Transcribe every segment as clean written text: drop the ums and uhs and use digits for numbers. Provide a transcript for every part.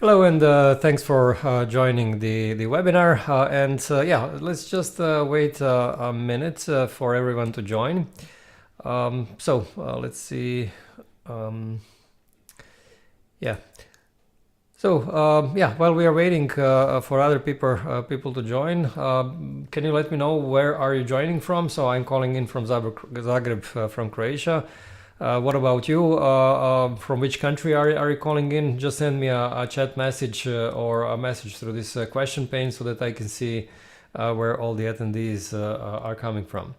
Hello, and thanks for joining the webinar. Yeah, let's just wait a minute for everyone to join. Let's see. Yeah. Yeah, while we are waiting for other people to join, can you let me know where are you joining from? So I'm calling in from Zagreb, from Croatia. What about you? From which country are you calling in? Just send me a chat message or a message through this question pane so that I can see where all the attendees are coming from.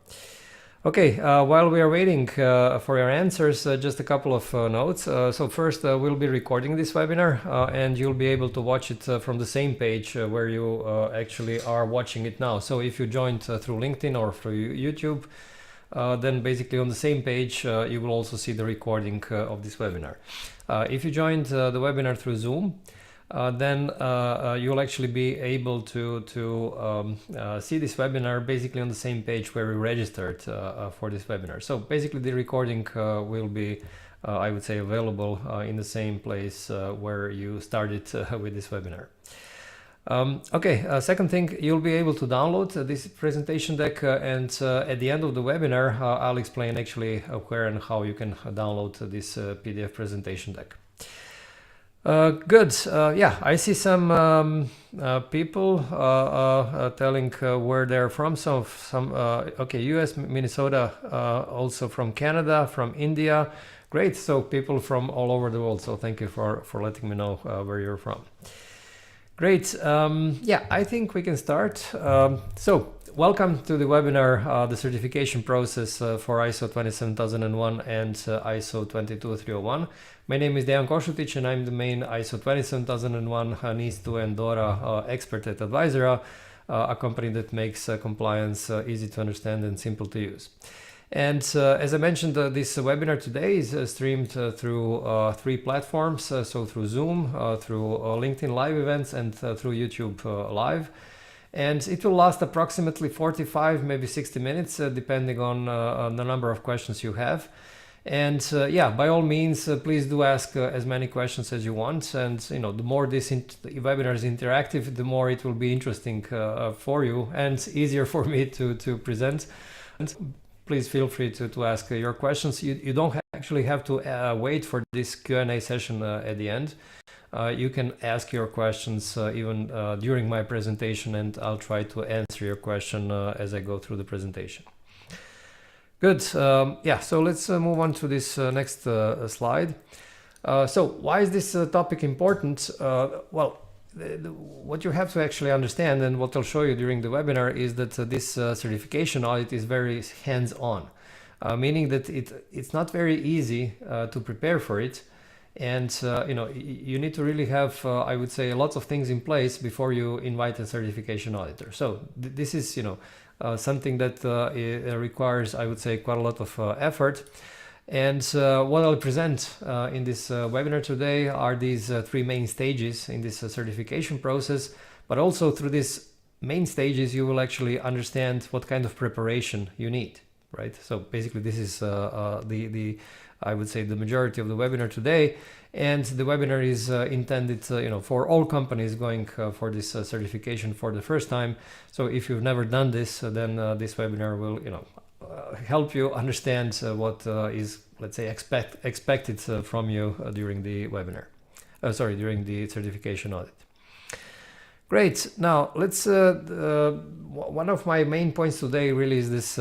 Okay, while we are waiting for your answers, just a couple of notes. So first, we'll be recording this webinar and you'll be able to watch it from the same page where you actually are watching it now. So if you joined through LinkedIn or through YouTube, then basically on the same page you will also see the recording of this webinar. If you joined the webinar through Zoom, then you'll actually be able to see this webinar basically on the same page where you registered for this webinar. So basically the recording will be, I would say, available in the same place where you started with this webinar. Second thing, you'll be able to download this presentation deck and at the end of the webinar I'll explain actually where and how you can download this PDF presentation deck. Good. Yeah, I see some people telling where they're from. Okay, US, Minnesota, also from Canada, from India. Great. So people from all over the world. So thank you for letting me know where you're from. Great. Yeah, I think we can start. So welcome to the webinar, the certification process for ISO 27001 and ISO 22301. My name is 𝗂𝗲𝗴𝗶𝘀𝗁 and I'm the main ISO 27001 NIS2 and DORA expert at 𝘂𝗲𝗶𝗀𝗲, a company that makes compliance easy to understand and simple to use. And as I mentioned, this webinar today is streamed through 3 platforms, so through Zoom, through LinkedIn live events, and through YouTube live. And it will last approximately 45, maybe 60 minutes, depending on the number of questions you have. And yeah, by all means, please do ask as many questions as you want. And the more this webinar is interactive, the more it will be interesting for you and easier for me to present. And please feel free to ask your questions. You don't actually have to wait for this Q&A session at the end. You can ask your questions even during my presentation, and I'll try to answer your question as I go through the presentation. Good. Yeah, so let's move on to this next slide. So why is this topic important? Well, what you have to actually understand, and what I'll show you during the webinar, is that this certification audit is very hands-on, meaning that it's not very easy to prepare for it. And you need to really have, I would say, lots of things in place before you invite a certification auditor. So this is, something that requires, I would say, quite a lot of effort. And what I'll present in this webinar today are these 3 main stages in this certification process. But also through these main stages, you will actually understand what kind of preparation you need, right? So basically, this is I would say the majority of the webinar today, and the webinar is intended for all companies going for this certification for the first time. So if you've never done this, then this webinar will help you understand what is, let's say, expected from you during the webinar, during the certification audit. Great. Now let's one of my main points today really is this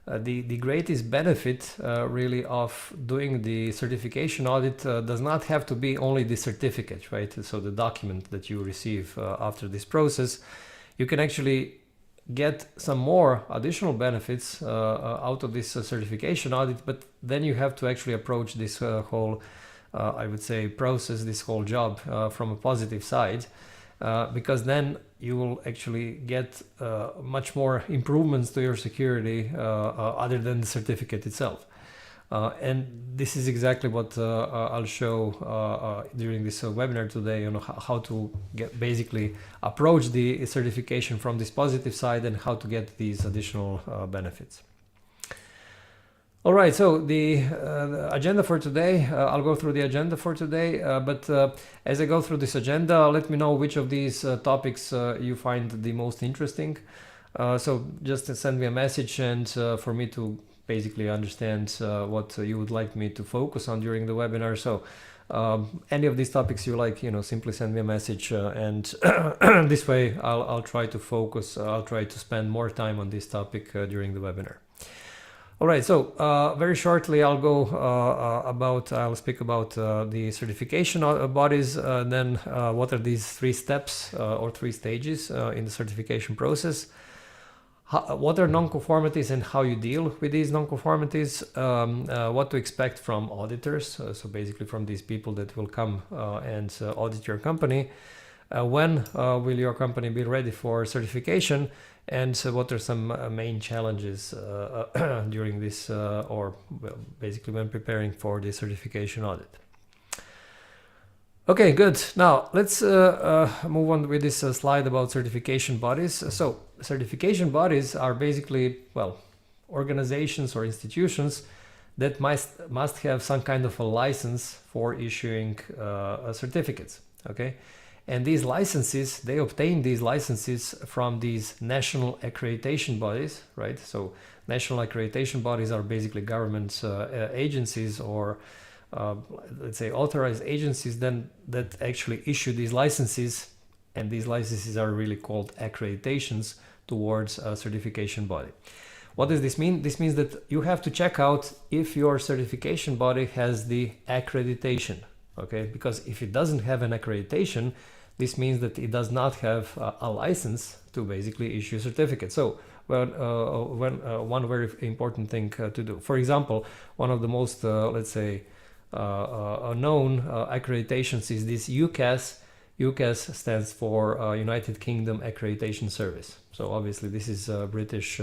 the greatest benefit really of doing the certification audit does not have to be only the certificate, right? So the document that you receive after this process. You can actually get some more additional benefits out of this certification audit, but then you have to actually approach this whole, I would say, process, this whole job from a positive side. Because then you will actually get much more improvements to your security other than the certificate itself. And this is exactly what I'll show during this webinar today, how to basically approach the certification from this positive side and how to get these additional benefits. All right, so the agenda for today, I'll go through the agenda for today, but as I go through this agenda, let me know which of these topics you find the most interesting. So just send me a message, and for me to basically understand what you would like me to focus on during the webinar. So any of these topics you like, simply send me a message, and this way I'll try to focus, I'll try to spend more time on this topic during the webinar. All right, so very shortly I'll speak about the certification bodies, then what are these 3 steps or 3 stages in the certification process, what are nonconformities and how you deal with these nonconformities, what to expect from auditors, so basically from these people that will come and audit your company, when will your company be ready for certification, and what are some main challenges during this basically when preparing for the certification audit. Okay, good. Now let's move on with this slide about certification bodies. So certification bodies are basically, organizations or institutions that must have some kind of a license for issuing certificates. Okay. And these licenses, they obtain these licenses from these national accreditation bodies, right? So national accreditation bodies are basically government agencies or let's say authorized agencies then that actually issue these licenses, and these licenses are really called accreditations towards a certification body. What does this mean? This means that you have to check out if your certification body has the accreditation, okay? Because if it doesn't have an accreditation, this means that it does not have a license to basically issue certificates. So one very important thing to do. For example, one of the most, let's say, known accreditations is this UCAS. UCAS stands for United Kingdom Accreditation Service. So obviously this is a British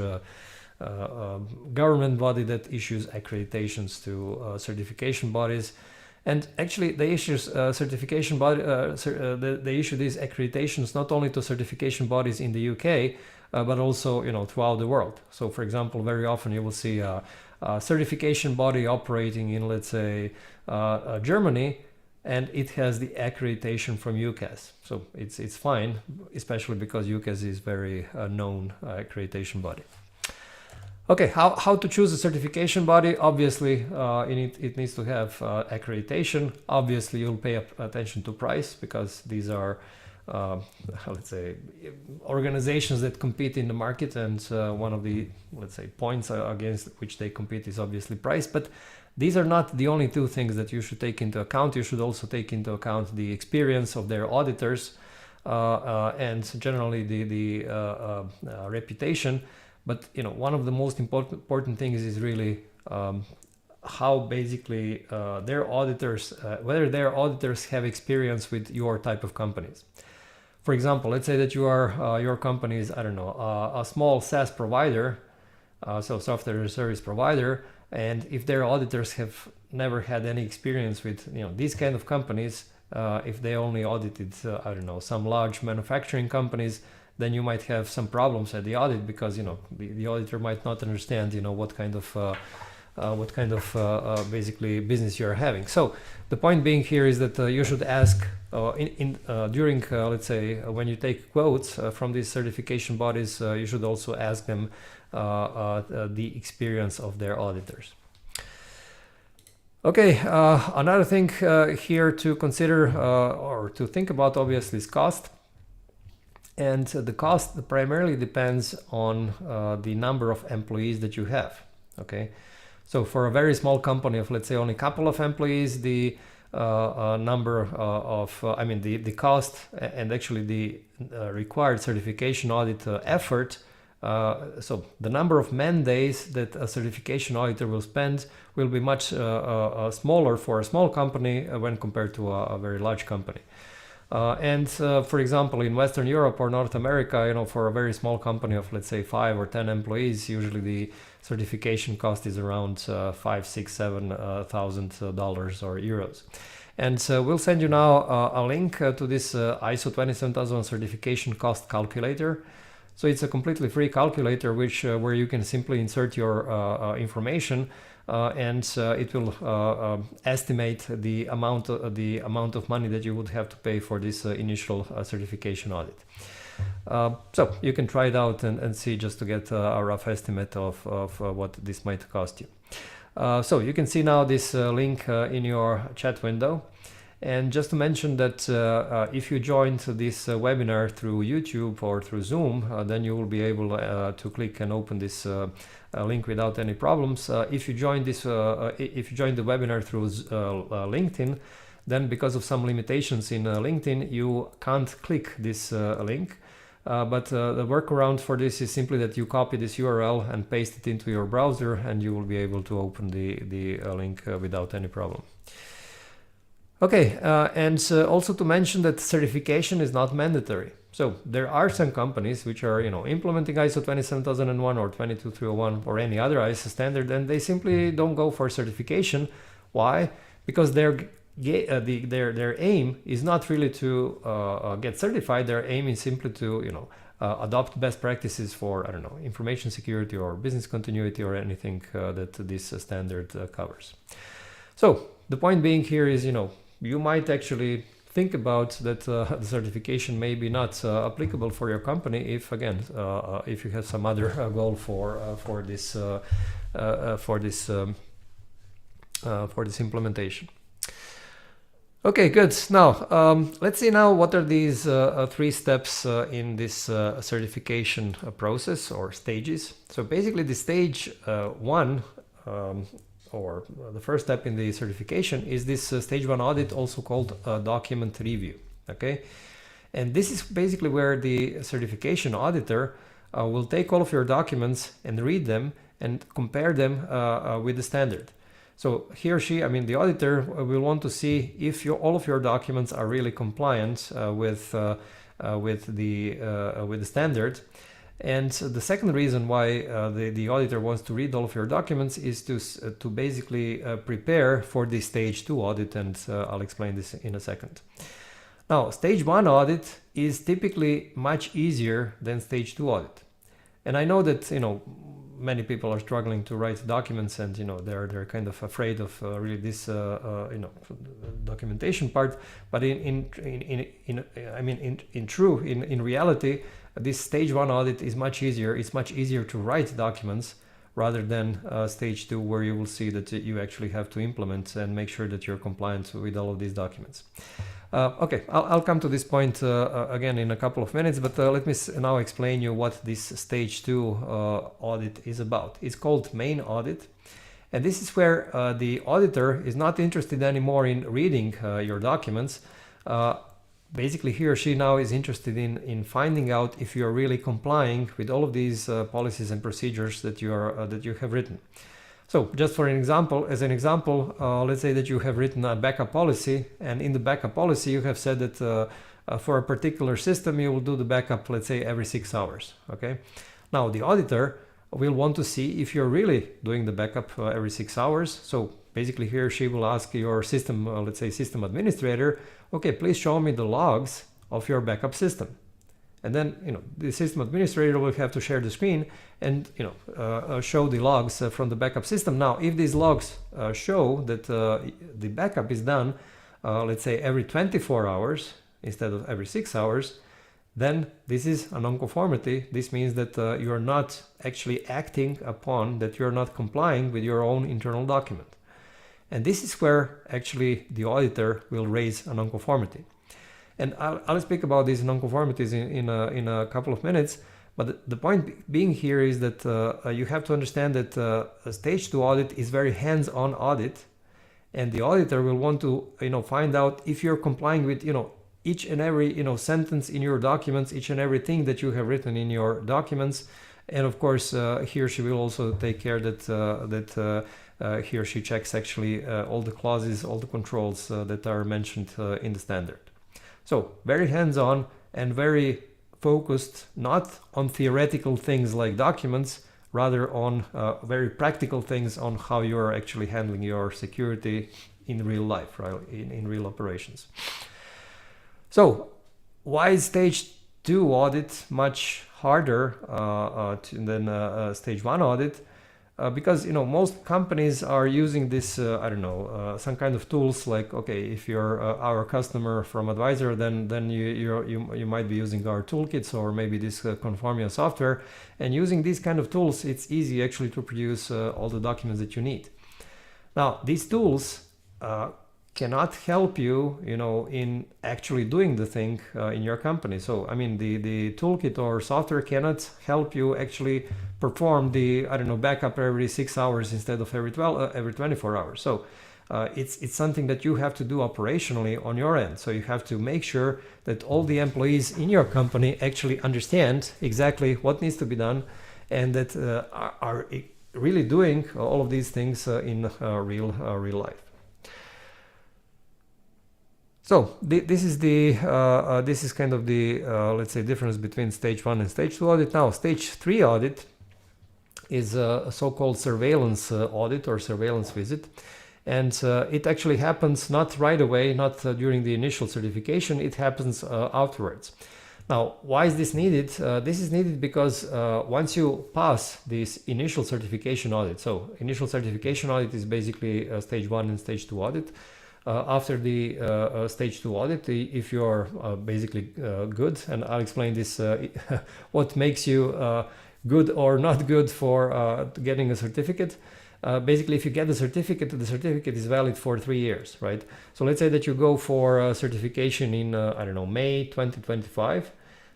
government body that issues accreditations to certification bodies. And actually, they issue certification body. They issue these accreditations not only to certification bodies in the UK, but also throughout the world. So, for example, very often you will see a certification body operating in, let's say, Germany, and it has the accreditation from UCAS. So it's fine, especially because UCAS is very known accreditation body. Okay, how to choose a certification body? Obviously, it needs to have accreditation. Obviously, you'll pay attention to price because these are, let's say, organizations that compete in the market, and one of the, let's say, points against which they compete is obviously price. But these are not the only 2 things that you should take into account. You should also take into account the experience of their auditors and generally the reputation. But one of the most important things is really how basically their auditors, whether their auditors have experience with your type of companies. For example, let's say that your company is, I don't know, a small SaaS provider, so software as a service provider, and if their auditors have never had any experience with these kind of companies, if they only audited, I don't know, some large manufacturing companies, then you might have some problems at the audit because the auditor might not understand what kind of basically business you are having. So the point being here is that you should ask during let's say when you take quotes from these certification bodies, you should also ask them the experience of their auditors. Okay, another thing here to consider or to think about obviously is cost. And the cost primarily depends on the number of employees that you have. Okay, so for a very small company of, let's say, only a couple of employees, the number of, the cost and actually the required certification audit effort. So the number of man days that a certification auditor will spend will be much smaller for a small company when compared to a very large company. For example, in Western Europe or North America, for a very small company of, let's say, 5 or 10 employees, usually the certification cost is around $5,000, $6,000, $7,000 or euros. And we'll send you now a link to this ISO 27001 certification cost calculator. So it's a completely free calculator where you can simply insert your information and it will estimate the amount of money that you would have to pay for this initial certification audit. So you can try it out and see, just to get a rough estimate of what this might cost you. So you can see now this link in your chat window. And just to mention that if you joined this webinar through YouTube or through Zoom, then you will be able to click and open this link without any problems. If you join the webinar through LinkedIn, then because of some limitations in LinkedIn, you can't click this link. But the workaround for this is simply that you copy this URL and paste it into your browser, and you will be able to open the link without any problem. Okay, and also to mention that certification is not mandatory. So there are some companies which are, implementing ISO 27001 or 22301 or any other ISO standard, and they simply don't go for certification. Why? Because their aim is not really to get certified. Their aim is simply to, adopt best practices for, information security or business continuity or anything that this standard covers. So the point being here is, you might actually think about that the certification may be not applicable for your company if, again, if you have some other goal for this implementation. Okay, good. Now let's see now what are these 3 steps in this certification process or stages. So basically, the stage 1. Or the first step in the certification is this stage 1 audit, also called document review. Okay, and this is basically where the certification auditor will take all of your documents and read them and compare them with the standard. So he or she, the auditor, will want to see if all of your documents are really compliant with the standard. And the second reason why the auditor wants to read all of your documents is to basically prepare for the stage 2 audit, and I'll explain this in a second. Now, stage 1 audit is typically much easier than stage 2 audit. And I know that, many people are struggling to write documents, and they're kind of afraid of really this documentation part. But in reality, this stage 1 audit is much easier. It's much easier to write documents rather than stage 2, where you will see that you actually have to implement and make sure that you're compliant with all of these documents. Okay, I'll come to this point again in a couple of minutes, but let me now explain you what this stage 2 audit is about. It's called main audit, and this is where the auditor is not interested anymore in reading your documents. Basically, he or she now is interested in finding out if you are really complying with all of these policies and procedures that you have written. So, just for an example, let's say that you have written a backup policy, and in the backup policy you have said that for a particular system you will do the backup, let's say, every 6 hours. Okay. Now the auditor will want to see if you're really doing the backup every 6 hours. So basically, he or she will ask your system, let's say system administrator, okay, please show me the logs of your backup system. And then, the system administrator will have to share the screen and, show the logs from the backup system. Now, if these logs show that the backup is done, let's say every 24 hours instead of every 6 hours, then this is a nonconformity. This means that you are not actually acting upon, that you're not complying with your own internal document. And this is where actually the auditor will raise a nonconformity. And I'll speak about these nonconformities in a couple of minutes. But the point being here is that you have to understand that a stage 2 audit is very hands-on audit, and the auditor will want to find out if you're complying with each and every sentence in your documents, each and everything that you have written in your documents. And of course, he or she will also take care that he or she checks actually all the clauses, all the controls that are mentioned in the standard. So very hands-on and very focused, not on theoretical things like documents, rather on very practical things on how you are actually handling your security in real life, right? In real operations. So why is stage 2 audit much harder than stage 1 audit? because most companies are using this I don't know, some kind of tools like, okay, if you're our customer from Advisor, then you might be using our toolkits or maybe this Conformia software, and using these kind of tools it's easy actually to produce all the documents that you need. Now these tools cannot help you, in actually doing the thing in your company. So I mean, the toolkit or software cannot help you actually perform the, I don't know, backup every 6 hours instead of every 24 hours. So it's something that you have to do operationally on your end. So you have to make sure that all the employees in your company actually understand exactly what needs to be done, and that are really doing all of these things in real life. So this is kind of the let's say difference between stage 1 and stage 2 audit. Now stage 3 audit is a so-called surveillance audit or surveillance visit, and it actually happens not right away, not during the initial certification. It happens afterwards. Now why is this needed? This is needed because once you pass this initial certification audit, so initial certification audit is basically stage 1 and stage 2 audit. After the stage 2 audit, if you're basically good, and I'll explain this, what makes you good or not good for getting a certificate. Basically, if you get the certificate is valid for 3 years, right? So let's say that you go for certification in, I don't know, May 2025.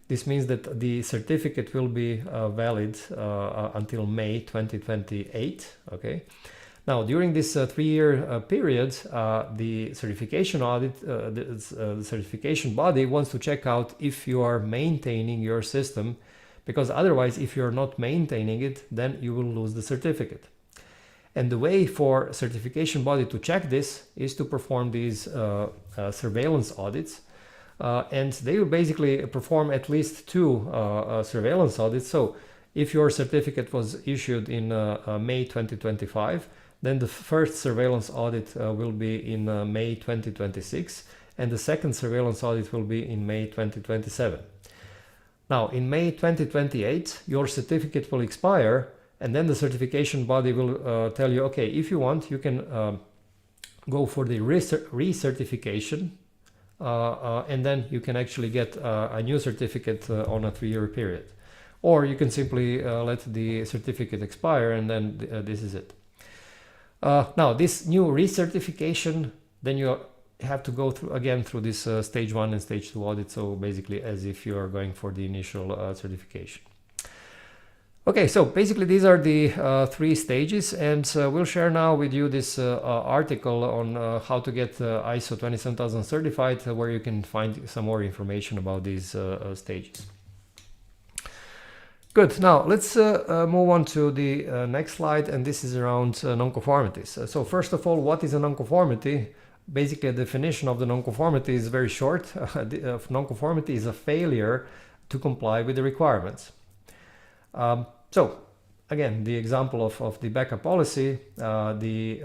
This means that the certificate will be valid until May 2028, okay? Now, during this 3-year period, the certification audit, the certification body wants to check out if you are maintaining your system, because otherwise, if you're not maintaining it, then you will lose the certificate. And the way for certification body to check this is to perform these surveillance audits, and they will basically perform at least 2 surveillance audits. So, if your certificate was issued in May 2025, then the first surveillance audit will be in May 2026, and the second surveillance audit will be in May 2027. Now, in May 2028, your certificate will expire, and then the certification body will tell you, okay, if you want, you can go for the recertification, and then you can actually get a new certificate on a 3-year period. Or you can simply let the certificate expire, and then this is it. Now this new recertification, then you have to go through this stage 1 and stage 2 audit. So basically as if you are going for the initial certification. Okay, so basically these are the 3 stages, and we'll share now with you this article on how to get ISO 27000 certified, where you can find some more information about these stages. Good. Now let's move on to the next slide, and this is around nonconformities. So first of all, what is a nonconformity? Basically, a definition of the nonconformity is very short. Nonconformity is a failure to comply with the requirements. So again, the example of the backup policy, the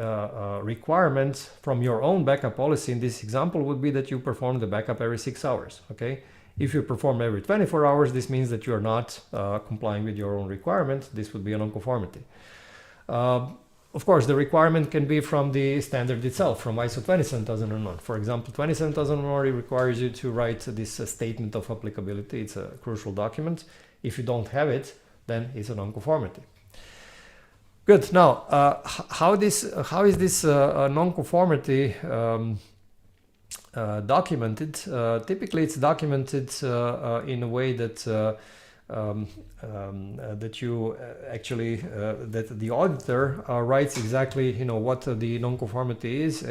requirement from your own backup policy in this example would be that you perform the backup every 6 hours. Okay. If you perform every 24 hours, this means that you are not complying with your own requirement. This would be a nonconformity. Of course, the requirement can be from the standard itself, from ISO 27001. For example, 27001 requires you to write this statement of applicability. It's a crucial document. If you don't have it, then it's a nonconformity. Good. Now, how is this nonconformity documented? Typically, it's documented in a way that that you actually that the auditor writes exactly what the nonconformity is.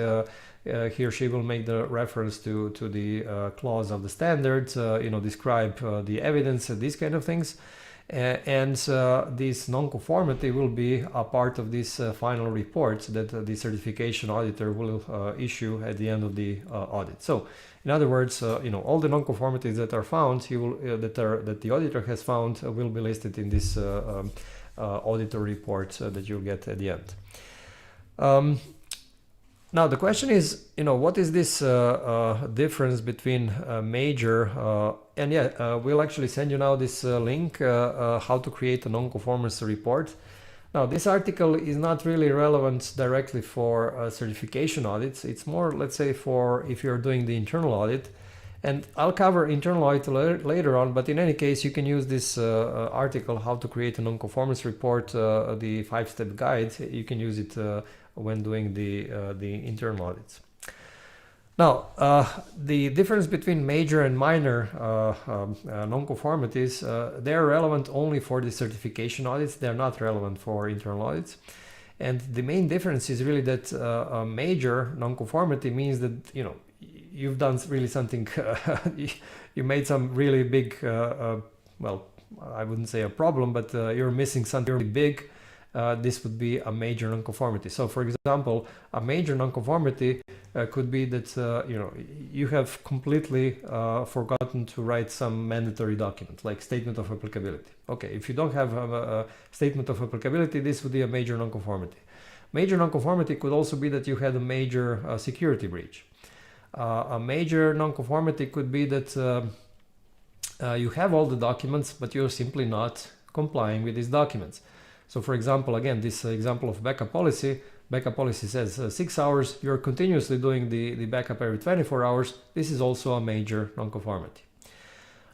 He or she will make the reference to the clause of the standard, describe the evidence, these kind of things. And this nonconformity will be a part of this final report that the certification auditor will issue at the end of the audit. So, in other words, all the nonconformities that are found, that the auditor has found, will be listed in this auditor report that you'll get at the end. Now the question is, what is this difference between major and we'll actually send you now this link how to create a nonconformance report. Now, this article is not really relevant directly for certification audits. It's more, let's say, for if you're doing the internal audit. And I'll cover internal audit later on, but in any case, you can use this article, how to create a non-conformance report, the 5-step guide. You can use it when doing the internal audits. Now, the difference between major and minor non-conformities, they're relevant only for the certification audits. They're not relevant for internal audits. And the main difference is really that a major non-conformity means that, you know, you've done really something, you made some really big, well, I wouldn't say a problem, but you're missing something really big. This would be a major nonconformity. So, for example, a major nonconformity could be that you know, you have completely forgotten to write some mandatory document, like statement of applicability. Okay, if you don't have a statement of applicability, this would be a major nonconformity. Major nonconformity could also be that you had a major security breach. A major nonconformity could be that you have all the documents, but you're simply not complying with these documents. So, for example, again, this example of backup policy says 6 hours, you're continuously doing the backup every 24 hours. This is also a major nonconformity.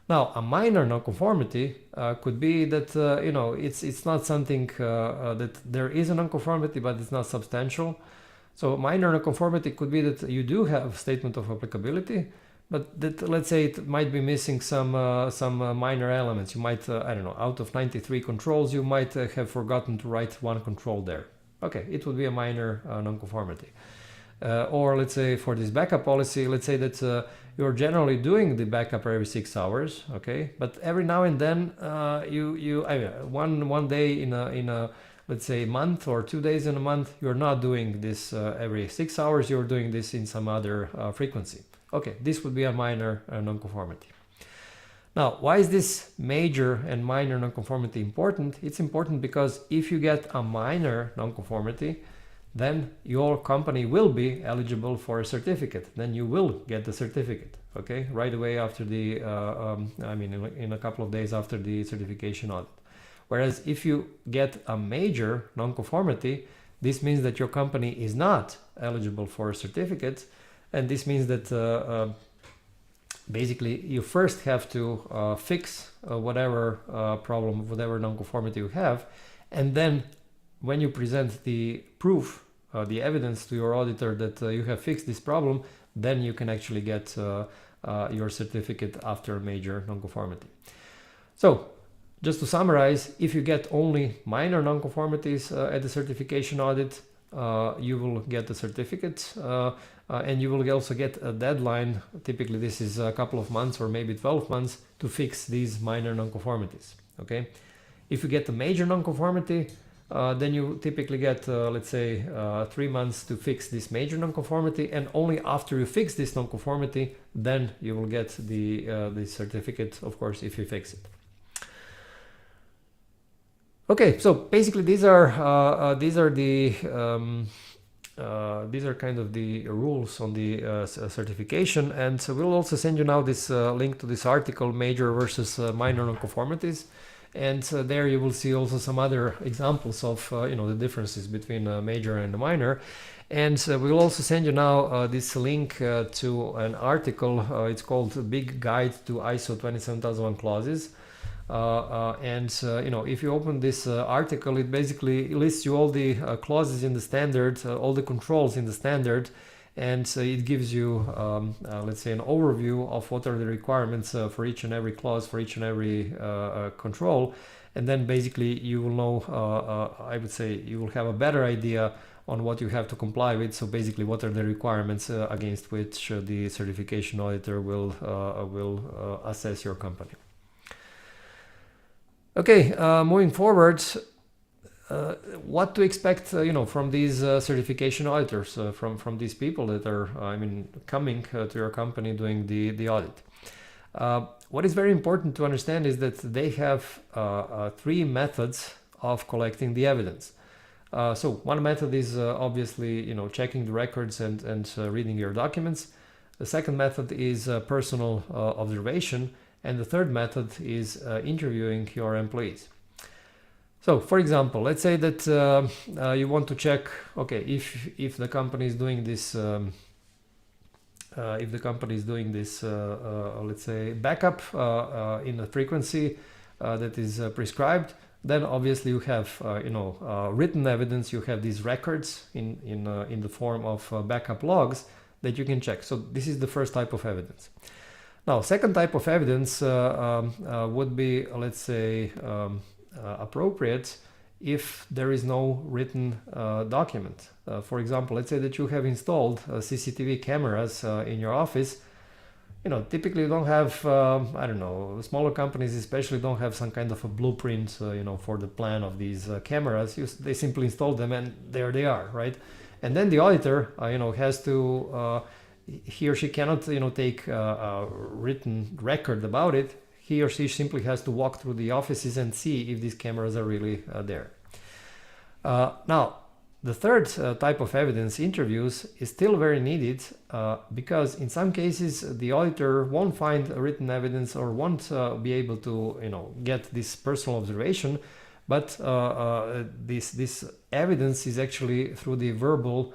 Now, a minor nonconformity could be that, you know, it's not something that there is a nonconformity, but it's not substantial. So minor nonconformity could be that you do have statement of applicability, but that, let's say, it might be missing some minor elements. You might, I don't know, out of 93 controls, you might have forgotten to write one control there. Okay, it would be a minor nonconformity. Or let's say for this backup policy, let's say that you're generally doing the backup every 6 hours, okay? But every now and then, one day in a let's say month or 2 days in a month, you're not doing this every 6 hours, you're doing this in some other frequency. Okay, this would be a minor nonconformity. Now, why is this major and minor nonconformity important? It's important because if you get a minor nonconformity, then your company will be eligible for a certificate. Then you will get the certificate, okay? Right away after the, in a couple of days after the certification audit. Whereas if you get a major nonconformity, this means that your company is not eligible for a certificate. And this means that basically you first have to fix whatever problem, whatever nonconformity you have. And then when you present the proof, the evidence to your auditor that you have fixed this problem, then you can actually get your certificate after a major nonconformity. So, just to summarize, if you get only minor nonconformities at the certification audit, you will get the certificate and you will also get a deadline. Typically, this is a couple of months or maybe 12 months to fix these minor nonconformities. Okay, if you get a major nonconformity, then you typically get, let's say, 3 months to fix this major nonconformity, and only after you fix this nonconformity, then you will get the certificate, of course, if you fix it. Okay, so basically these are kind of the rules on the certification, and so we'll also send you now this link to this article, major versus minor nonconformities, and there you will see also some other examples of the differences between major and minor, and we'll also send you now this link to an article. It's called Big Guide to ISO 27001 Clauses. If you open this article, it basically lists you all the clauses in the standard, all the controls in the standard, and it gives you, let's say, an overview of what are the requirements for each and every clause, for each and every control, and then basically you will know, I would say, you will have a better idea on what you have to comply with. So basically, what are the requirements against which the certification auditor will assess your company. Okay, moving forward, what to expect, from these certification auditors, from these people that are, coming to your company doing the audit. What is very important to understand is that they have 3 methods of collecting the evidence. So one method is obviously, checking the records and reading your documents. The second method is personal observation. And the third method is interviewing your employees. So, for example, let's say that you want to check, okay, if the company is doing this, let's say, backup in a frequency that is prescribed, then obviously you have, written evidence. You have these records in the form of backup logs that you can check. So this is the first type of evidence. Now, second type of evidence would be, let's say, appropriate if there is no written document. For example, let's say that you have installed CCTV cameras in your office. Typically you don't have, I don't know, smaller companies especially don't have some kind of a blueprint, for the plan of these cameras. They simply install them and there they are, right? And then the auditor, has to, he or she cannot, take a written record about it. He or she simply has to walk through the offices and see if these cameras are really there. Now, the third type of evidence, interviews, is still very needed because in some cases the auditor won't find written evidence or won't be able to, get this personal observation, but this evidence is actually through the verbal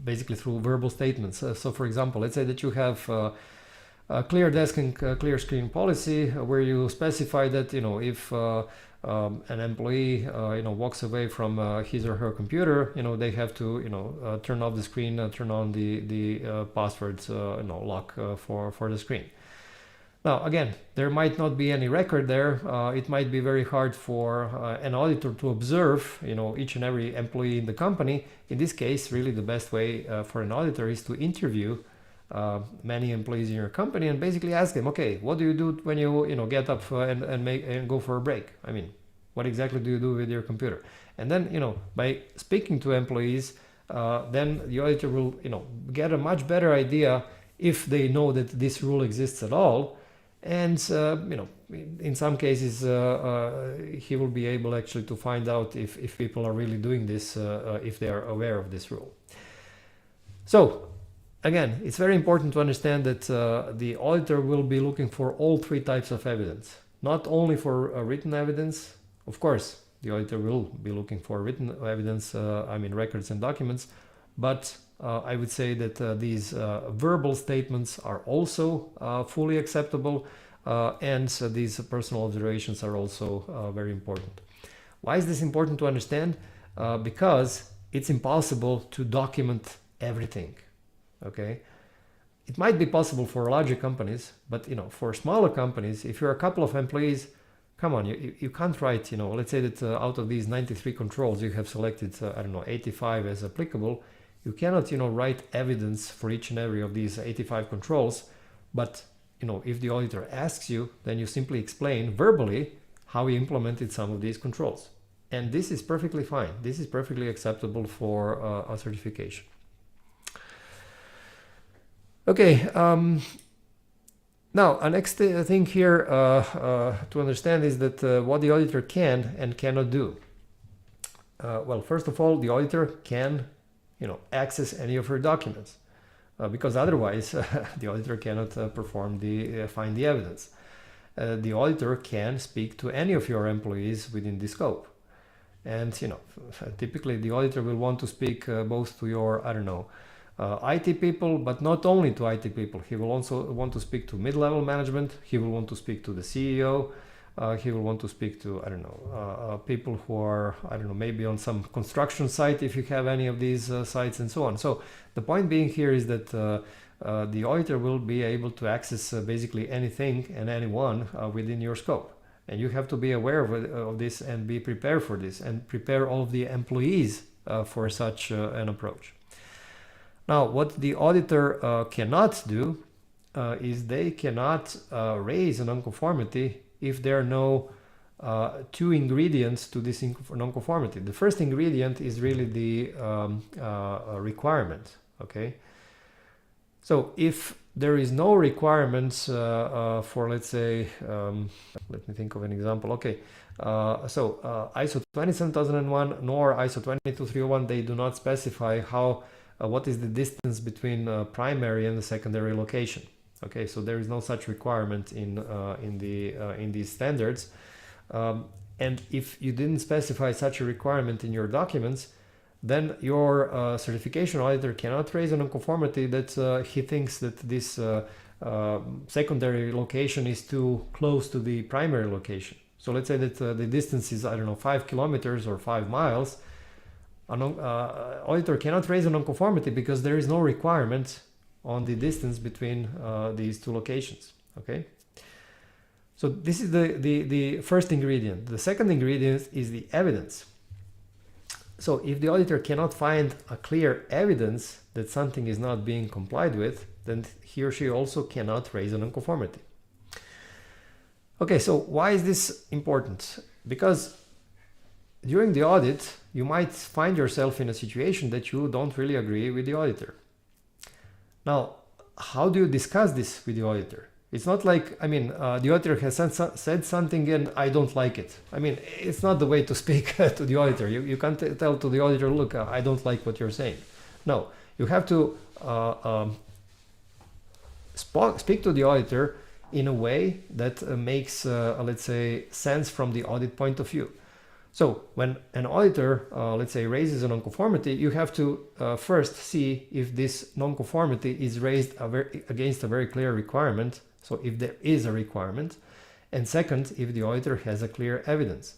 basically through verbal statements. So for example, let's say that you have a clear desk and clear screen policy where you specify that, if an employee, walks away from his or her computer, they have to, turn off the screen, turn on the passwords, lock for the screen. Now, again, there might not be any record there. It might be very hard for an auditor to observe, each and every employee in the company. In this case, really the best way for an auditor is to interview many employees in your company and basically ask them, okay, what do you do when you get up and go for a break? I mean, what exactly do you do with your computer? And then, by speaking to employees, then the auditor will, get a much better idea if they know that this rule exists at all. And, in some cases, he will be able actually to find out if people are really doing this, if they are aware of this rule. So, again, it's very important to understand that the auditor will be looking for all three types of evidence, not only for written evidence. Of course, the auditor will be looking for written evidence, records and documents, but I would say that these verbal statements are also fully acceptable, and these personal observations are also very important. Why is this important to understand? Because it's impossible to document everything. Okay, it might be possible for larger companies, but for smaller companies, if you're a couple of employees, come on, you can't write, let's say that out of these 93 controls you have selected 85 as applicable. You cannot write evidence for each and every of these 85 controls, but if the auditor asks you, then you simply explain verbally how you implemented some of these controls, and this is perfectly fine. This is perfectly acceptable for a certification. Okay, now a next thing here to understand is that what the auditor can and cannot do. Well, first of all, the auditor can access any of her documents because otherwise the auditor cannot find the evidence. The auditor can speak to any of your employees within the scope, and typically the auditor will want to speak both to your IT people, but not only to IT people. He will also want to speak to mid-level management. He will want to speak to the CEO. He will want to speak to, people who are, maybe on some construction site, if you have any of these sites and so on. So the point being here is that the auditor will be able to access basically anything and anyone within your scope. And you have to be aware of this and be prepared for this and prepare all of the employees for such an approach. Now, what the auditor cannot do is they cannot raise a nonconformity if there are no two ingredients to this nonconformity. The first ingredient is really the requirement, okay? So if there is no requirements for, let's say, let me think of an example. Okay, ISO 27001 nor ISO 22301, they do not specify what is the distance between primary and the secondary location. Okay, so there is no such requirement in these standards. And if you didn't specify such a requirement in your documents, then your certification auditor cannot raise a nonconformity that he thinks that this secondary location is too close to the primary location. So let's say that the distance is, I don't know, 5 kilometers or 5 miles. An auditor cannot raise a nonconformity because there is no requirement on the distance between these two locations. Okay. So this is the first ingredient. The second ingredient is the evidence. So if the auditor cannot find a clear evidence that something is not being complied with, then he or she also cannot raise a nonconformity. Okay, so why is this important? Because during the audit, you might find yourself in a situation that you don't really agree with the auditor. Now, how do you discuss this with the auditor? It's not like, I mean, the auditor has said something and I don't like it. I mean, it's not the way to speak to the auditor. You can't tell to the auditor, look, I don't like what you're saying. No, you have to speak to the auditor in a way that makes, let's say, sense from the audit point of view. So when an auditor, let's say, raises a nonconformity, you have to first see if this nonconformity is raised against a very clear requirement. So if there is a requirement, and second, if the auditor has a clear evidence.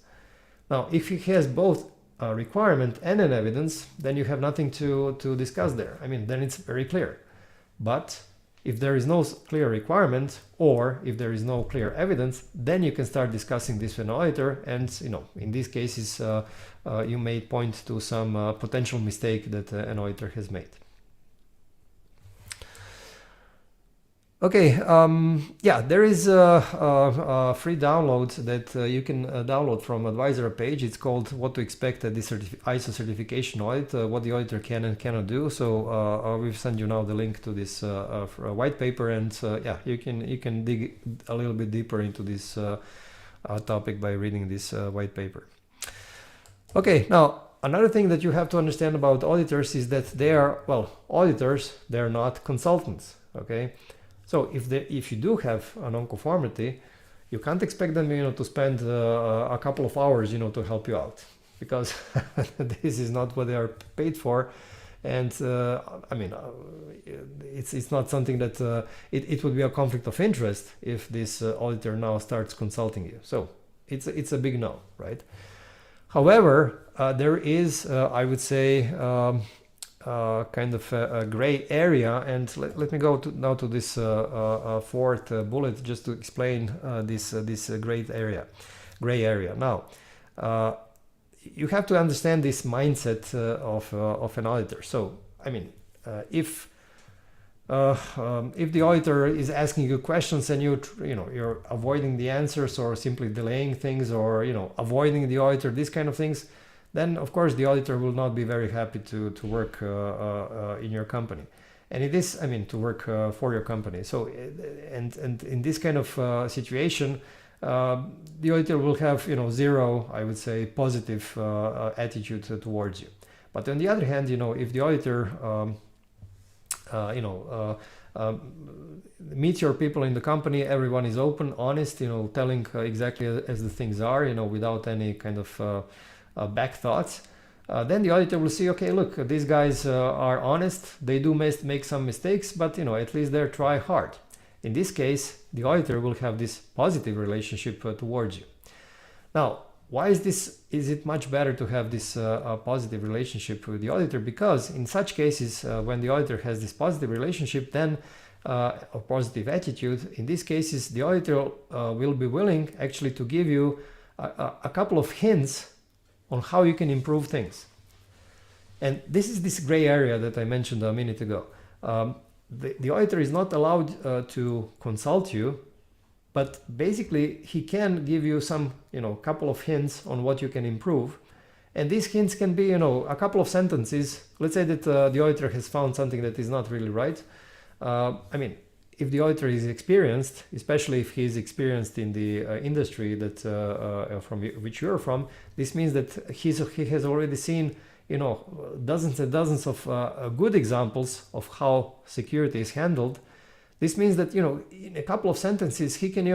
Now, if he has both a requirement and an evidence, then you have nothing to discuss there. I mean, then it's very clear. But if there is no clear requirement, or if there is no clear evidence, then you can start discussing this with an auditor. And, you know, in these cases, you may point to some potential mistake that an auditor has made. Okay, yeah, there is a free download that you can download from 𝗧𝗿𝗶𝗀𝗏 page. It's called What to Expect at the ISO Certification Audit, what the auditor can and cannot do. So we've sent you now the link to this white paper, and yeah, you can dig a little bit deeper into this topic by reading this white paper. Okay, now another thing that you have to understand about auditors is that they are, well, auditors, they're not consultants, okay? So if you do have a nonconformity, you can't expect them, you know, to spend a couple of hours, you know, to help you out, because this is not what they are paid for. And I mean, it's not something that it would be a conflict of interest if this auditor now starts consulting you. So it's a big no, right? However, there is, I would say, kind of a gray area, and let me go now to this fourth bullet just to explain this gray area. Now, you have to understand this mindset of an auditor. So, I mean, if the auditor is asking you questions and you're avoiding the answers, or simply delaying things, or avoiding the auditor, these kind of things, then of course the auditor will not be very happy to work in your company. And it is, I mean, to work for your company. So, and in this kind of situation, the auditor will have, zero, I would say, positive attitude towards you. But on the other hand, if the auditor, meets your people in the company, everyone is open, honest, telling exactly as the things are, without any kind of back thoughts, then the auditor will see, okay, look, these guys are honest, they do make some mistakes, but at least they try hard. In this case, the auditor will have this positive relationship towards you. Now, why is it much better to have this positive relationship with the auditor? Because in such cases, when the auditor has this positive relationship, then or positive attitude, in these cases, the auditor will be willing actually to give you a couple of hints on how you can improve things. And this is this gray area that I mentioned a minute ago. The auditor is not allowed to consult you, but basically he can give you some, couple of hints on what you can improve. And these hints can be, a couple of sentences. Let's say that the auditor has found something that is not really right. I mean, if the auditor is experienced, especially if he is experienced in the industry that from which you're from, this means that he has already seen, dozens and dozens of good examples of how security is handled. This means that, in a couple of sentences, he can,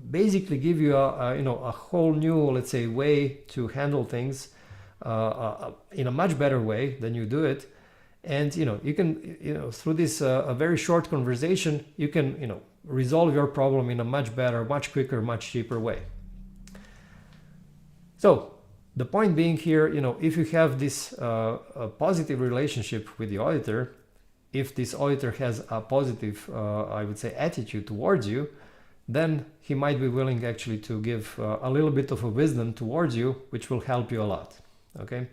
basically give you a whole new, let's say, way to handle things in a much better way than you do it. And, you can, through this a very short conversation, you can, resolve your problem in a much better, much quicker, much cheaper way. So the point being here, if you have this positive relationship with the auditor, if this auditor has a positive, I would say, attitude towards you, then he might be willing actually to give a little bit of a wisdom towards you, which will help you a lot. Okay,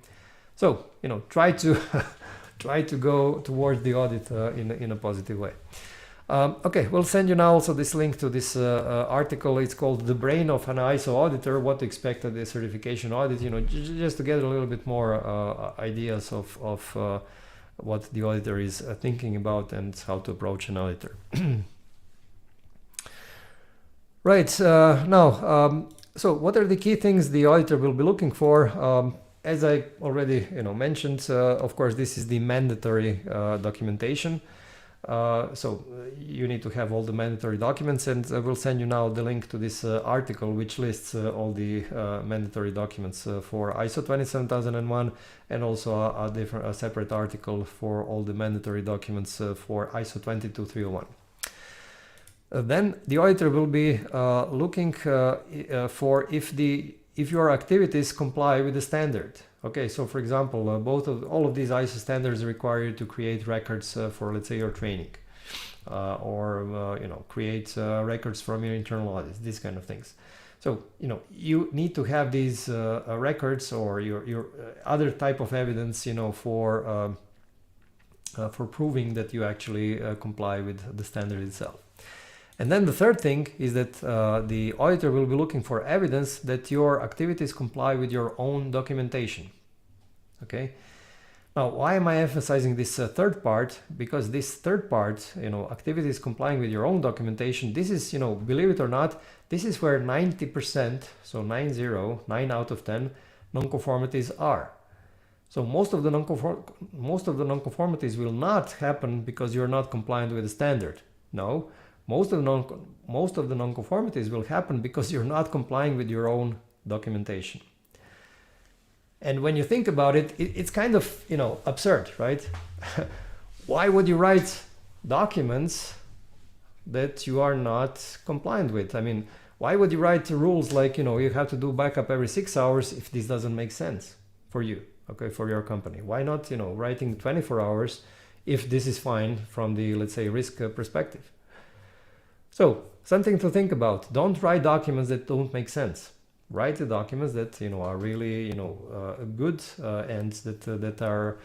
so try to try to go towards the audit in a positive way. Okay, we'll send you now also this link to this article. It's called "The Brain of an ISO Auditor: What to Expect at the Certification Audit." Just to get a little bit more ideas of what the auditor is thinking about and how to approach an auditor. Right, now, so what are the key things the auditor will be looking for? As I already mentioned, of course, this is the mandatory documentation. So you need to have all the mandatory documents, and we'll send you now the link to this article which lists all the mandatory documents for ISO 27001, and also a separate article for all the mandatory documents for ISO 22301. Then the auditor will be looking for if your activities comply with the standard. Okay, so for example, all of these ISO standards require you to create records for, let's say, your training, or create records from your internal audits, these kind of things. So you need to have these records or your other type of evidence, for proving that you actually comply with the standard itself. And then the third thing is that the auditor will be looking for evidence that your activities comply with your own documentation. Okay. Now, why am I emphasizing this third part? Because this third part, activities complying with your own documentation, this is, believe it or not, this is where 90%, so 9 out of 10 nonconformities are. So most of the nonconformities will not happen because you're not compliant with the standard. No. Most of the nonconformities will happen because you're not complying with your own documentation. And when you think about it, it's kind of, absurd, right? Why would you write documents that you are not compliant with? I mean, why would you write rules like, you have to do backup every 6 hours if this doesn't make sense for you, okay, for your company? Why not, writing 24 hours if this is fine from the, let's say, risk perspective? So, something to think about. Don't write documents that don't make sense. Write the documents that are really good, and that are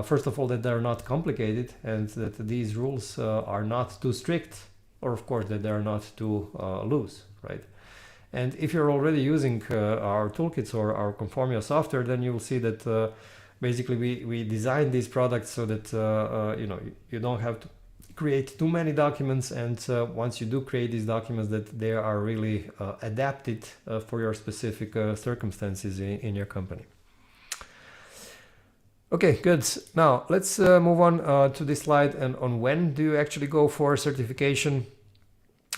first of all that they're not complicated, and that these rules are not too strict, or of course that they're not too loose, right? And if you're already using our toolkits or our Conformio software, then you will see that basically we designed these products so that you don't have to create too many documents, and once you do create these documents, that they are really adapted for your specific circumstances in your company. Okay, good. Now let's move on to this slide and on when do you actually go for certification.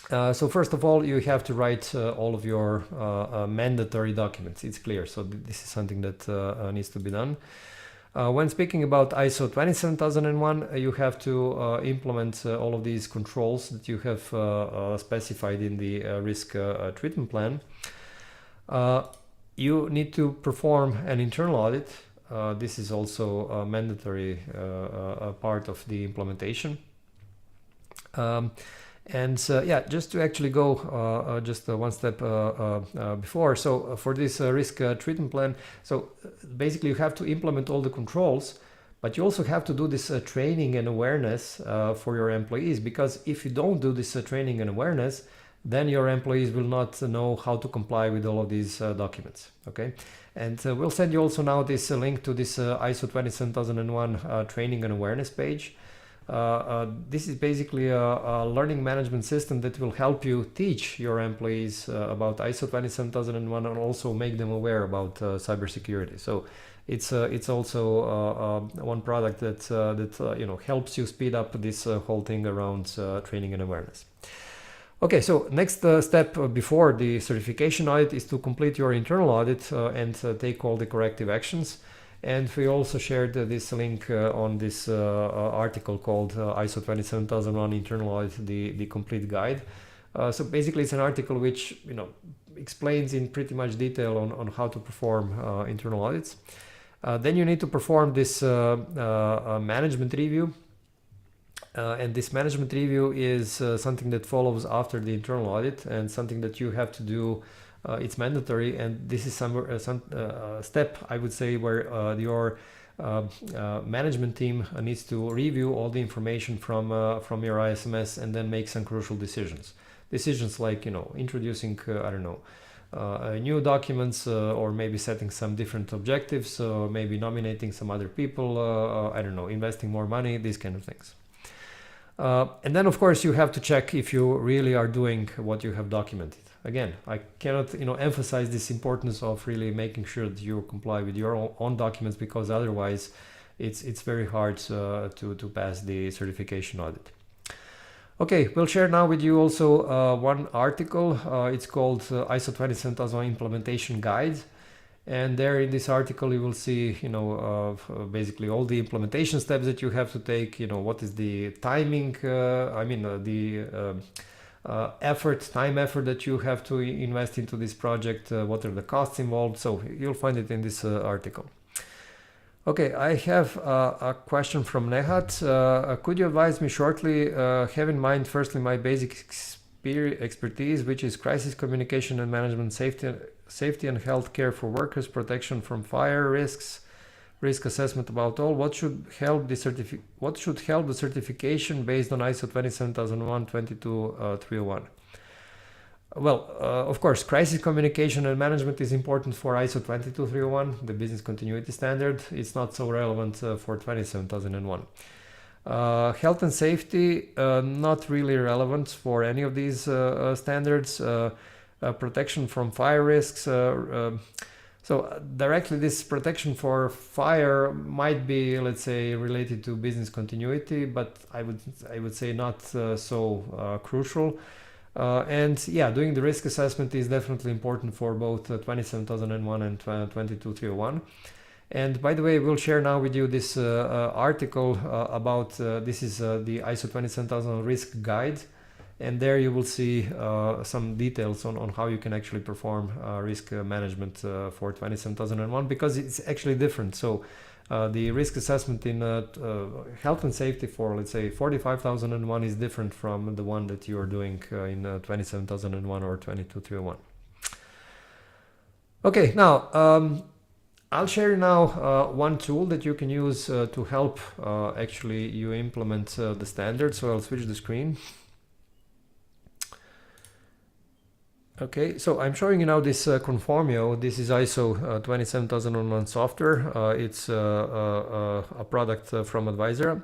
So first of all, you have to write all of your mandatory documents. It's clear. So this is something that needs to be done. When speaking about ISO 27001, you have to implement all of these controls that you have specified in the risk treatment plan. You need to perform an internal audit. This is also a mandatory part of the implementation. Yeah, just to actually go just one step before. So for this risk treatment plan, so basically you have to implement all the controls, but you also have to do this training and awareness for your employees, because if you don't do this training and awareness, then your employees will not know how to comply with all of these documents. Okay, and we'll send you also now this link to this ISO 27001 training and awareness page. This is basically a learning management system that will help you teach your employees about ISO 27001 and also make them aware about cybersecurity. So it's also one product that you know, helps you speed up this whole thing around training and awareness. Okay, so next step before the certification audit is to complete your internal audit and take all the corrective actions. And we also shared this link on this article called ISO 27001 Internal Audit, the complete guide. So basically it's an article which, you know, explains in pretty much detail on how to perform internal audits. Then you need to perform this management review. And this management review is something that follows after the internal audit and something that you have to do. It's mandatory, and this is some step, I would say, where your management team needs to review all the information from your ISMS and then make some crucial decisions. Decisions like, you know, introducing, I don't know, new documents, or maybe setting some different objectives, maybe nominating some other people, I don't know, investing more money, these kind of things. And then, of course, you have to check if you really are doing what you have documented. Again, I cannot, you know, emphasize this importance of really making sure that you comply with your own documents, because otherwise it's very hard to pass the certification audit. Okay, we'll share now with you also one article. It's called ISO 27001 Implementation Guide. And there in this article you will see, you know, basically all the implementation steps that you have to take, you know, what is the timing, time effort that you have to invest into this project, what are the costs involved. So you'll find it in this article. Okay, I have a question from Nehat. Could you advise me shortly, have in mind firstly my basic expertise, which is crisis communication and management, safety and health care for workers, protection from fire risks, risk assessment about all. What should help the certification based on ISO 27001 22301? Well, of course, crisis communication and management is important for ISO 22301, the business continuity standard. It's not so relevant for 27001. Health and safety, not really relevant for any of these standards. Protection from fire risks. So directly this protection for fire might be, let's say, related to business continuity, but I would say not so crucial. And yeah, doing the risk assessment is definitely important for both 27001 and 22301. And by the way, we'll share now with you this article about this is the ISO 27001 risk guide. And there you will see some details on how you can actually perform risk management for 27001, because it's actually different. So the risk assessment in health and safety for, let's say, 45001 is different from the one that you are doing in 27001 or 22301. Okay, now I'll share now one tool that you can use to help actually you implement the standard. So I'll switch the screen. Okay, so I'm showing you now this Conformio. This is ISO 27001 software. It's a product from 𝘂𝗲𝗴𝗏.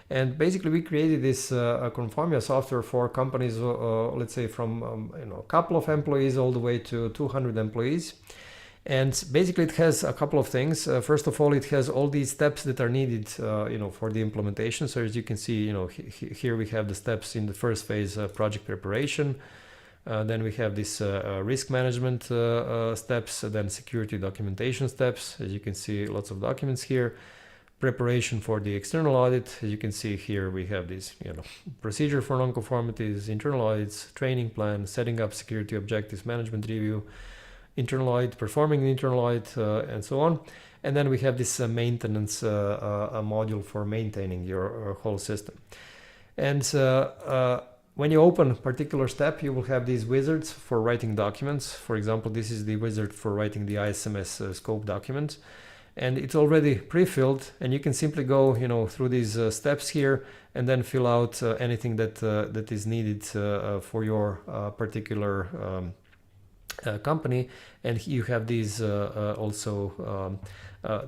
And basically we created this Conformio software for companies, let's say from a couple of employees all the way to 200 employees. And basically it has a couple of things. First of all, it has all these steps that are needed, for the implementation. So as you can see, here we have the steps in the first phase, project preparation. Then we have this risk management steps, then security documentation steps. As you can see, lots of documents here. Preparation for the external audit. As you can see here, we have this, procedure for non-conformities, internal audits, training plan, setting up security objectives, management review, internal audit, performing the internal audit, and so on. And then we have this maintenance module for maintaining your whole system. And when you open a particular step, you will have these wizards for writing documents. For example, this is the wizard for writing the ISMS scope document. And it's already pre-filled, and you can simply go, through these steps here and then fill out anything that is needed for your particular company. And you have these also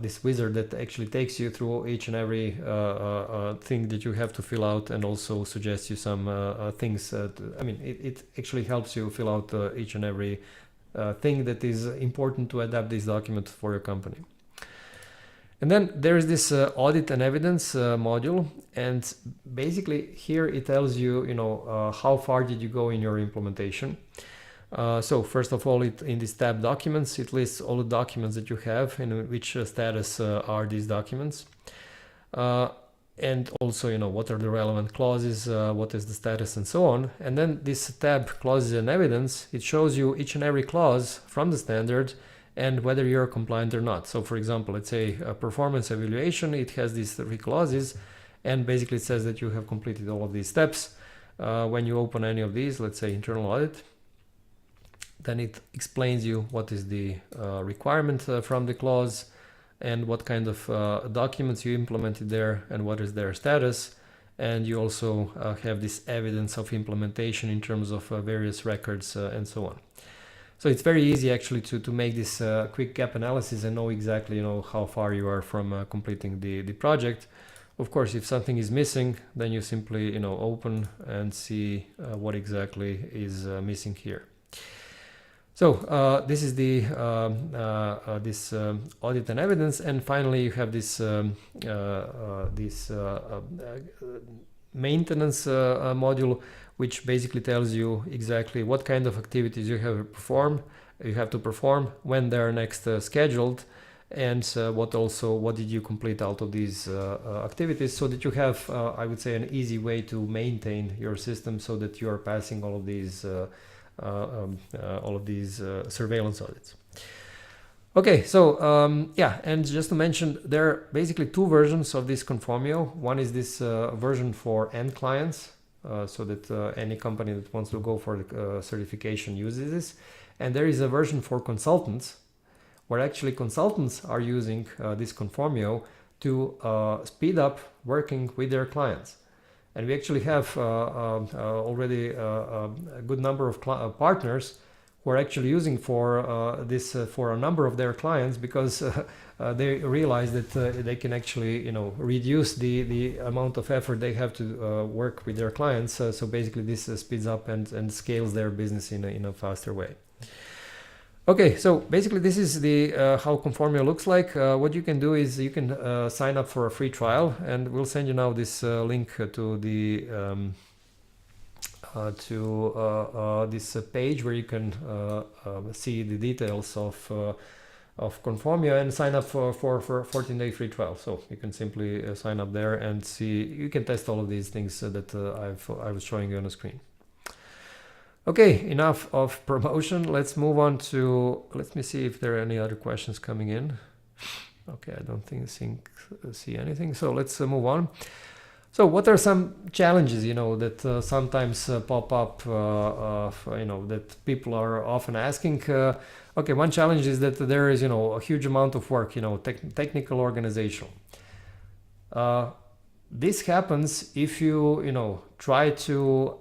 this wizard that actually takes you through each and every thing that you have to fill out, and also suggests you some things. It actually helps you fill out each and every thing that is important to adapt this document for your company. And then there is this audit and evidence module, and basically here it tells you, how far did you go in your implementation. So first of all, in this tab documents, it lists all the documents that you have and which status are these documents. And also, what are the relevant clauses, what is the status, and so on. And then this tab clauses and evidence, it shows you each and every clause from the standard and whether you're compliant or not. So for example, let's say a performance evaluation, it has these 3 clauses, and basically it says that you have completed all of these steps. When you open any of these, let's say internal audit, then it explains you what is the requirement from the clause and what kind of documents you implemented there and what is their status. And you also have this evidence of implementation in terms of various records and so on. So it's very easy actually to make this quick gap analysis and know exactly how far you are from completing the project. Of course, if something is missing, then you simply open and see what exactly is missing here. So this is the this audit and evidence, and finally you have this maintenance module, which basically tells you exactly what kind of activities you have to perform, when they are next scheduled, and what did you complete out of these activities, so that you have, I would say, an easy way to maintain your system so that you are passing all of these surveillance audits. Okay, so yeah, and just to mention, there are basically 2 versions of this Conformio. One is this version for end clients, so that any company that wants to go for the certification uses this. And there is a version for consultants, where actually consultants are using this Conformio to speed up working with their clients. And we actually have already a good number of partners who are actually using for this for a number of their clients, because they realize that they can actually reduce the amount of effort they have to work with their clients. So basically this speeds up and scales their business in a faster way. Okay, so basically this is the how Conformio looks like. What you can do is you can sign up for a free trial, and we'll send you now this link to the this page where you can see the details of Conformio and sign up for 14-day free trial. So you can simply sign up there and see. You can test all of these things that I was showing you on the screen. Okay, enough of promotion. Let's move on to, let me see if there are any other questions coming in. Okay, I don't see anything. So let's move on. So what are some challenges, that sometimes pop up, that people are often asking? Okay, one challenge is that there is, a huge amount of work, technical, organizational. This happens if you, try to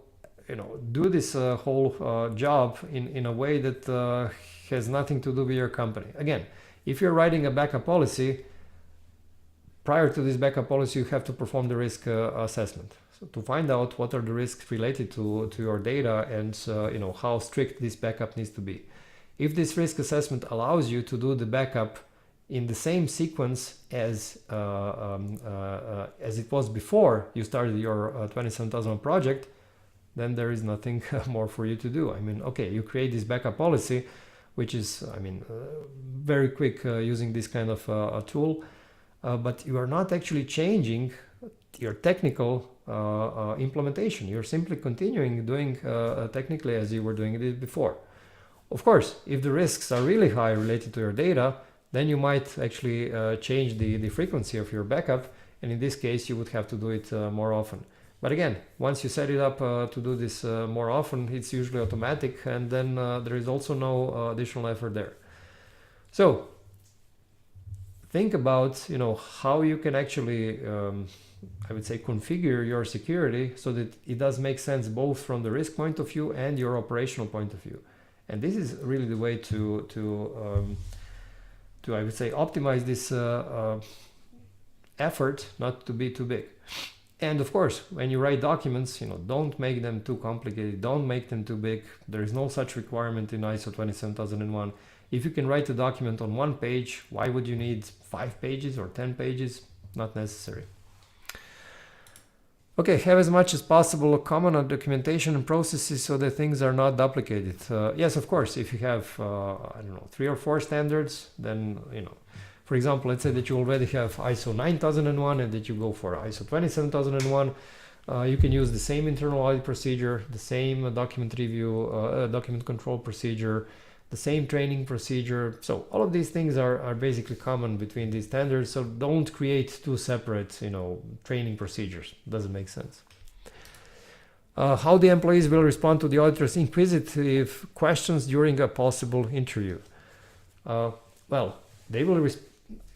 do this whole job in a way that has nothing to do with your company. Again, if you're writing a backup policy, prior to this backup policy, you have to perform the risk assessment. So to find out what are the risks related to your data and how strict this backup needs to be. If this risk assessment allows you to do the backup in the same sequence as it was before you started your 27001 project, then there is nothing more for you to do. I mean, okay, you create this backup policy, which is, very quick using this kind of a tool, but you are not actually changing your technical implementation. You're simply continuing doing technically as you were doing it before. Of course, if the risks are really high related to your data, then you might actually change the frequency of your backup, and in this case, you would have to do it more often. But again, once you set it up to do this more often, it's usually automatic, and then there is also no additional effort there. So think about how you can actually, I would say, configure your security so that it does make sense both from the risk point of view and your operational point of view. And this is really the way to I would say, optimize this effort not to be too big. And of course, when you write documents, don't make them too complicated, don't make them too big. There is no such requirement in ISO 27001. If you can write a document on 1 page, why would you need 5 pages or 10 pages? Not necessary. Okay, have as much as possible common documentation and processes so that things are not duplicated. Yes, of course, if you have, I don't know, 3 or 4 standards, then, you know, for example, let's say that you already have ISO 9001 and that you go for ISO 27001, you can use the same internal audit procedure, the same document review, document control procedure, the same training procedure. So all of these things are basically common between these standards. So don't create 2 separate, you know, training procedures. Doesn't make sense. How the employees will respond to the auditor's inquisitive questions during a possible interview. Well, they will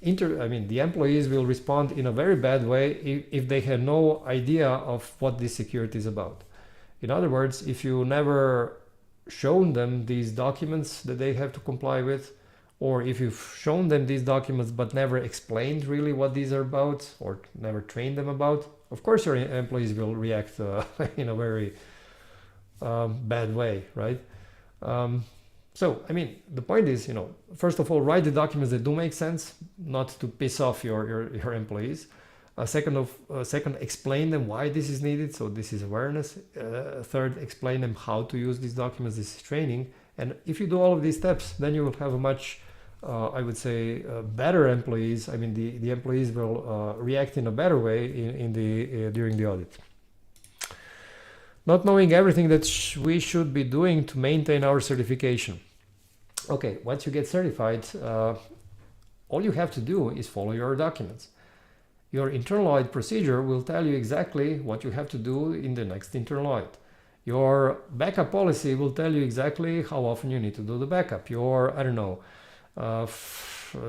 the employees will respond in a very bad way if they have no idea of what this security is about. In other words, if you never shown them these documents that they have to comply with, or if you've shown them these documents but never explained really what these are about or never trained them about, of course your employees will react in a very bad way, right? So, I mean, the point is, you know, first of all, write the documents that do make sense, not to piss off your employees. Second, explain them why this is needed. So this is awareness. Third, explain them how to use these documents. This is training. And if you do all of these steps, then you will have a much, I would say, better employees. I mean, the employees will react in a better way during the audit. Not knowing everything that we should be doing to maintain our certification. Okay, once you get certified, all you have to do is follow your documents. Your internal audit procedure will tell you exactly what you have to do in the next internal audit. Your backup policy will tell you exactly how often you need to do the backup. Your, I don't know,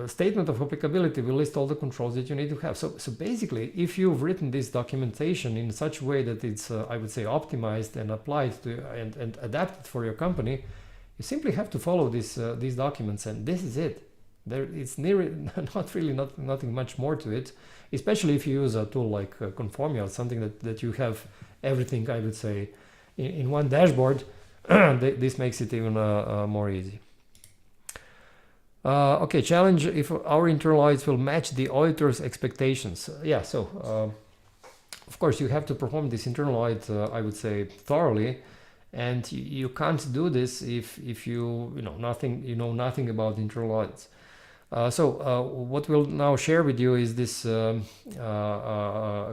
statement of applicability will list all the controls that you need to have. So basically, if you've written this documentation in such a way that it's, I would say, optimized and applied to and adapted for your company, you simply have to follow these documents, and this is it. It's nothing much more to it, especially if you use a tool like 𝗂𝗲𝗶𝘀𝗁, something that you have everything, I would say, in one dashboard. This makes it even more easy. Okay, challenge if our internal audits will match the auditor's expectations. Yeah, so of course you have to perform this internal audit, I would say, thoroughly, and you can't do this if you know nothing about internal audits. What we'll now share with you is this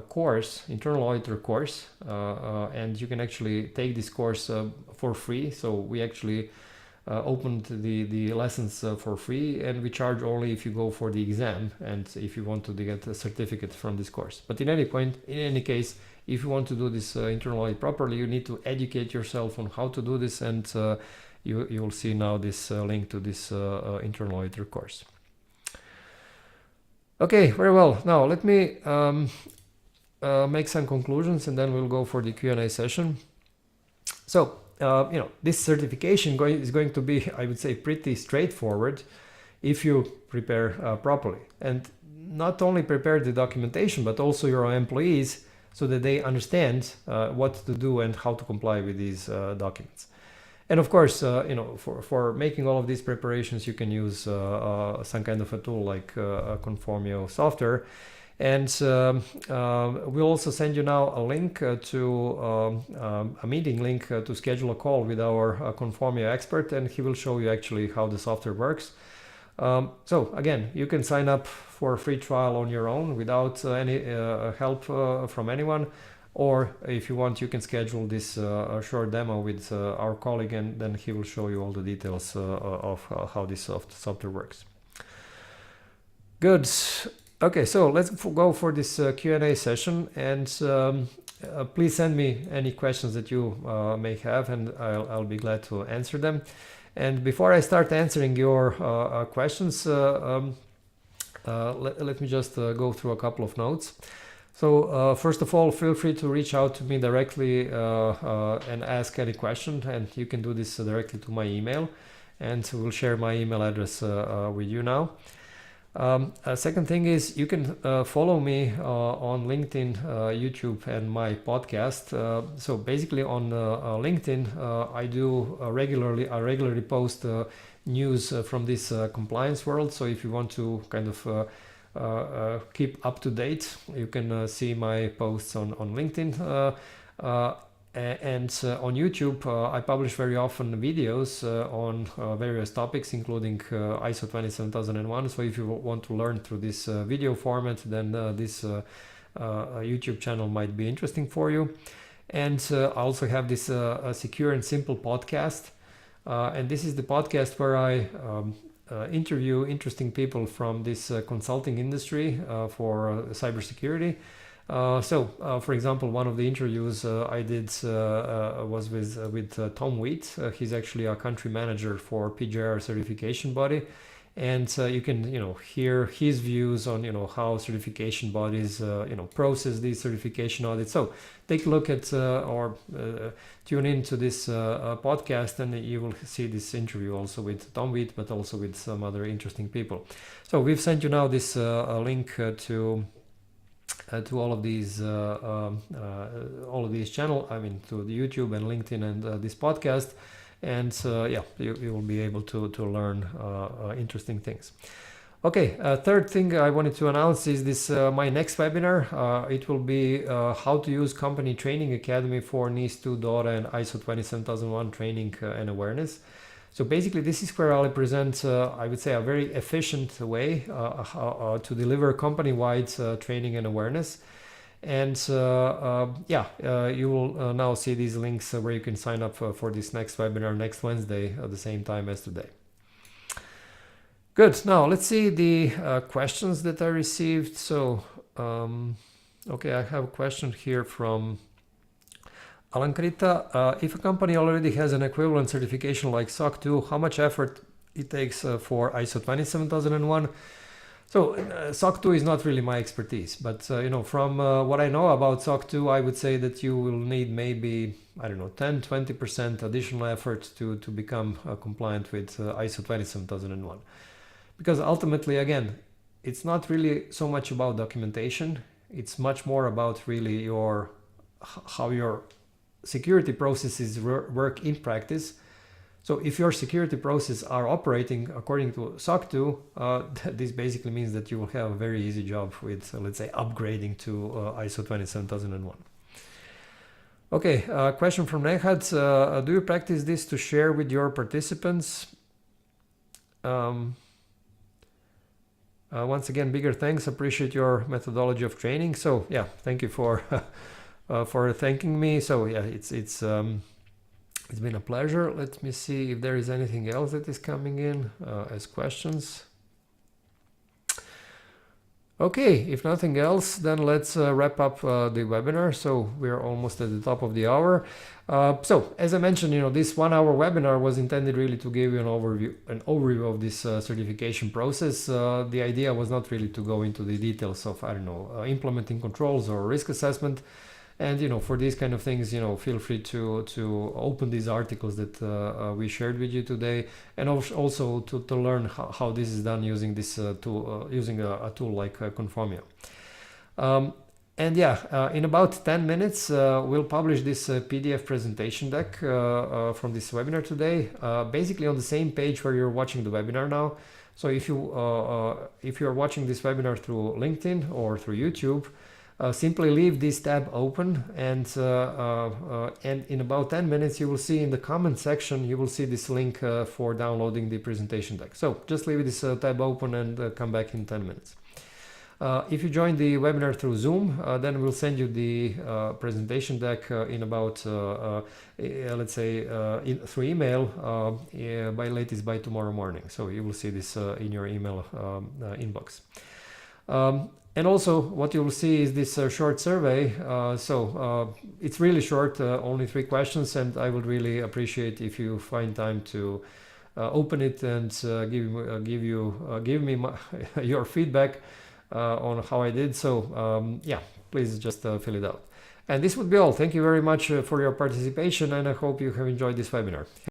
course, internal auditor course, and you can actually take this course for free. So we actually opened the lessons for free, and we charge only if you go for the exam and if you want to get a certificate from this course. But in any case, if you want to do this internal audit properly, you need to educate yourself on how to do this, and you'll see now this link to this internal auditor course. Okay, very well. Now let me make some conclusions, and then we'll go for the Q&A session. So, this certification is going to be, I would say, pretty straightforward if you prepare properly. And not only prepare the documentation, but also your employees so that they understand what to do and how to comply with these documents. And of course, for making all of these preparations, you can use some kind of a tool like 𝗂𝗲𝗶𝘀𝗁 software. And we'll also send you now a link to a meeting link to schedule a call with our 𝗂𝗲𝗶𝘀𝗁 expert, and he will show you actually how the software works. So again, you can sign up for a free trial on your own without any help from anyone. Or if you want, you can schedule this short demo with our colleague, and then he will show you all the details of how this software works. Good. Okay, so let's go for this Q&A session, and please send me any questions that you may have, and I'll be glad to answer them. And before I start answering your questions, let me just go through a couple of notes. So first of all, feel free to reach out to me directly and ask any question, and you can do this directly to my email, and we'll share my email address with you now. Second thing is, you can follow me on LinkedIn, YouTube, and my podcast. So basically on LinkedIn, I regularly post news from this compliance world. So if you want to kind of keep up to date, you can see my posts on LinkedIn. And on YouTube, I publish very often videos on various topics, including ISO 27001. So if you want to learn through this video format, then this YouTube channel might be interesting for you. And I also have this Secure and Simple podcast. And this is the podcast where I interview interesting people from this consulting industry for cybersecurity. For example, one of the interviews I did was with 𝘂𝗶𝗶𝘀. He's actually a country manager for PGR certification body, and you can hear his views on how certification bodies process these certification audits. So take a look at or tune into this podcast, and you will see this interview also with 𝘂𝗶𝗶𝘀, but also with some other interesting people. So we've sent you now this link to all of these channels, I mean to the YouTube and LinkedIn and this podcast, and yeah, you will be able to learn interesting things. Okay, third thing I wanted to announce is this my next webinar. It will be how to use company training academy for NIS2 DORA and ISO 27001 training and awareness. So basically, this is where I'll present, I would say, a very efficient way to deliver company-wide training and awareness. And you will now see these links where you can sign up for this next webinar next Wednesday at the same time as today. Good. Now let's see the questions that I received. So, okay, I have a question here from 𝗲𝗲𝗴𝗶𝗀𝗏. If a company already has an equivalent certification like SOC 2, how much effort it takes for ISO 27001? So SOC 2 is not really my expertise, but from what I know about SOC 2, I would say that you will need maybe, I don't know, 10-20% additional effort to become compliant with ISO 27001. Because ultimately, again, it's not really so much about documentation. It's much more about really how your security processes work in practice. So if your security processes are operating according to SOC 2, this basically means that you will have a very easy job with, let's say, upgrading to ISO 27001. Okay, question from Nehat. Do you practice this to share with your participants? Once again, bigger thanks. Appreciate your methodology of training. So yeah, thank you for thanking me. So yeah, it's been a pleasure. Let me see if there is anything else that is coming in as questions. Okay, if nothing else, then let's wrap up the webinar. So we're almost at the top of the hour. So as I mentioned, this 1 hour webinar was intended really to give you an overview of this certification process. The idea was not really to go into the details of, I don't know, implementing controls or risk assessment. And for these kind of things, feel free to open these articles that we shared with you today, and also to learn how this is done using this tool, using a tool like Conformia. And yeah, in about 10 minutes, we'll publish this PDF presentation deck from this webinar today, basically on the same page where you're watching the webinar now. So if you're watching this webinar through LinkedIn or through YouTube, simply leave this tab open, and in about 10 minutes you will see in the comment section, you will see this link for downloading the presentation deck. So just leave this tab open and come back in 10 minutes. If you join the webinar through Zoom, then we'll send you the presentation deck in about, let's say, through email by latest by tomorrow morning. So you will see this in your email inbox. And also what you will see is this short survey. It's really short, only 3 questions, and I would really appreciate if you find time to open it and give me your feedback on how I did. So yeah, please just fill it out. And this would be all. Thank you very much for your participation, and I hope you have enjoyed this webinar.